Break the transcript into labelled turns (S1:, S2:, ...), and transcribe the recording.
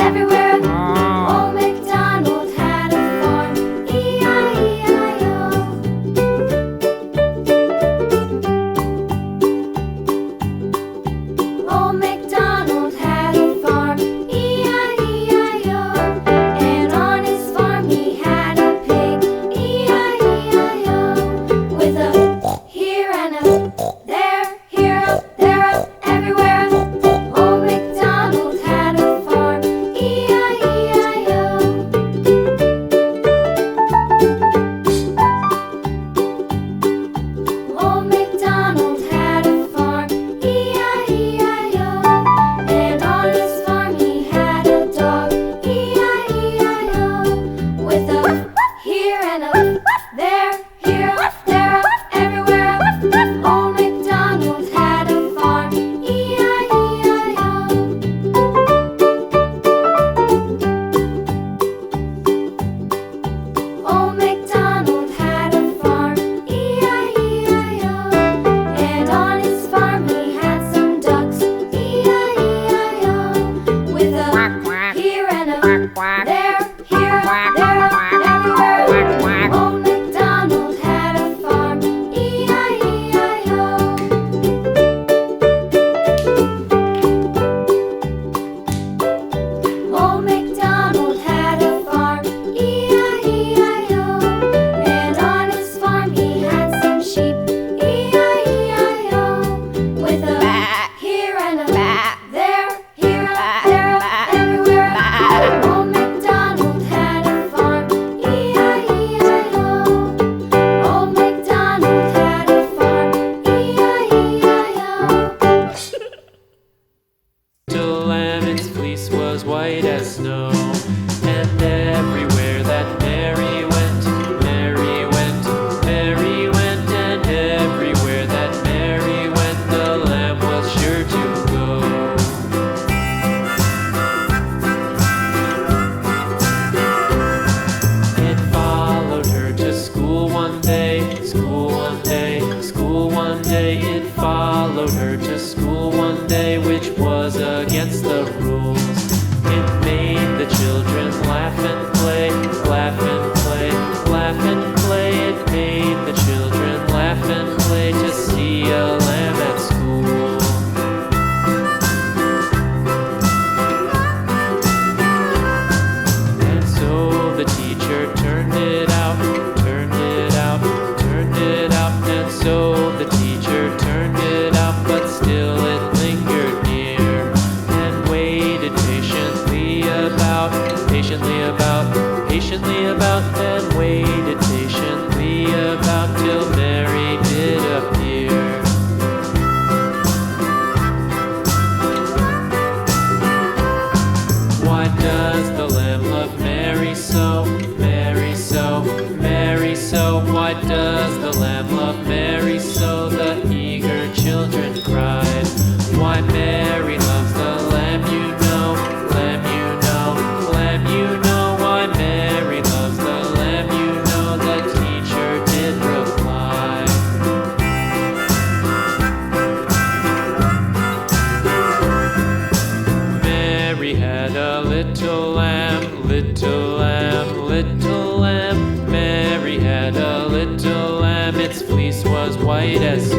S1: everywhere. Old MacDonald had a farm, E-I-E-I-O. Old MacDonald had a farm, E-I-E-I-O. And on his farm he had a pig, E-I-E-I-O. With a here and a there, here up, there up, everywhere. Old MacDonald had a farm, E-I-E-I-O. Old MacDonald had a farm, E-I-E-I-O. And on his farm he had a dog, E-I-E-I-O. With a here and a there, here up, there up, everywhere. Old MacDonald had a farm, E-I-E-I-O. Old MacDonald had a farm, E-I-E-I-O. And on his farm he had some ducks, E-I-E-I-O. With a here and a there, here up, there up, everywhere. Old MacDonald had a farm, E-I-E-I-O. Old MacDonald had a farm, E-I-E-I-O. And on his farm he had some sheep, E-I-E-I-O. With a here and a there, here up, there up, everywhere. Old MacDonald had a farm, E-I-E-I-O. Old MacDonald had a farm, E-I-E-I-O.
S2: Little lamb, its fleece was white as snow, and everywhere that Mary went, Mary went, Mary went, and everywhere that Mary went, the lamb was sure to go. It followed her to school one day, school one day, school one day. It followed her to school one day, which was against the rules. It made the children laugh and play, laugh and play, laugh and play. It made the children laugh and play to see a lamb at school. And so the teacher turned it out, turned it out, turned it out. And so the teacher turned it out, but still it lingered near, and waited patiently about, patiently about, patiently about, and waited patiently about till Mary did appear. Why does the lamb love Mary so, Mary so, Mary so? Why does the lamb love Mary so? The eager children cried. Why Mary loves the lamb, you know, lamb, you know, lamb, you know. Why Mary loves the lamb, you know, the teacher did reply. Mary had a little lamb, little lamb, little lamb. Mary had a little lamb, its fleece was white as